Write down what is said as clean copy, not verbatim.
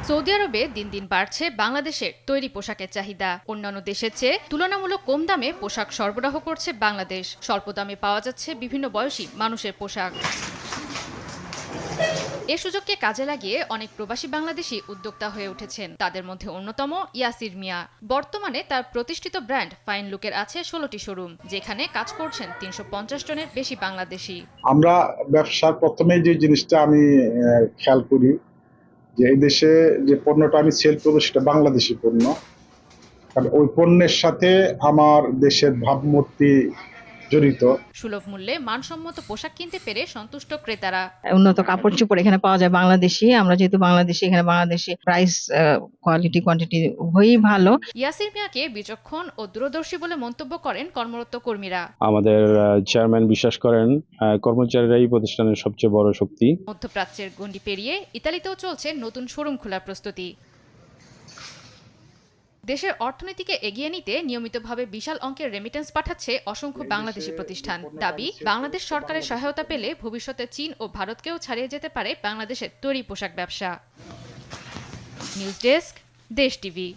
Saudi আরবে দিন দিন বাড়ছে বাংলাদেশের তৈরি পোশাকের চাহিদা। অন্যান্য দেশের চেয়ে তুলনামূলক কম দামে পোশাক সরবরাহ করছে বাংলাদেশ। স্বল্প দামে পাওয়া যাচ্ছে বিভিন্ন বয়সী মানুষের পোশাক। এ সুযোগকে কাজে লাগিয়ে অনেক প্রবাসী বাংলাদেশি উদ্যোক্তা হয়ে উঠেছেন। তাদের মধ্যে অন্যতম ইয়াসির মিয়া। বর্তমানে তার প্রতিষ্ঠিত ব্র্যান্ড ফাইন লুকের আছে 16টি শোরুম, যেখানে কাজ করছেন 350 জনের বেশি বাংলাদেশি। আমরা ব্যবসার প্রথমে যে জিনিসটা আমি খেয়াল করি যে এই দেশে যে পণ্যটা আমি সেল করবো সেটা বাংলাদেশি পণ্য, কারণ ওই পণ্যের সাথে আমার দেশের ভাবমূর্তি জড়িত। সুলভ মূল্যে মানসম্মত পোশাক কিনতে পেরে সন্তুষ্ট ক্রেতারা। উন্নত কাপড় চোপড় এখানে পাওয়া যায় বাংলাদেশি। আমরা যেহেতু বাংলাদেশি, এখানে বাংলাদেশি প্রাইস, কোয়ালিটি, কোয়ান্টিটি উভয়ই ভালো। ইয়াসির মিয়াকে বিচক্ষণ ও দূরদর্শী বলে মন্তব্য করেন কর্মরত কর্মীরা। আমাদের চেয়ারম্যান বিশ্বাস করেন কর্মচারীরাই প্রতিষ্ঠানের সবচেয়ে বড় শক্তি। মধ্যপ্রাচ্যের গণ্ডি পেরিয়ে ইতালিতেও চলছে নতুন শোরুম খোলার প্রস্তুতি। দেশের অর্থনীতিকে এগিয়ে নিতে নিয়মিতভাবে বিশাল অঙ্কের রেমিটেন্স পাঠাচ্ছে অসংখ্য বাংলাদেশি প্রতিষ্ঠান। দাবি, বাংলাদেশ সরকারের সহায়তা পেলে ভবিষ্যতে চীন ও ভারতকেও ছাড়িয়ে যেতে পারে বাংলাদেশের তৈরি পোশাক ব্যবসা। নিউজ ডেস্ক, দেশ টিভি।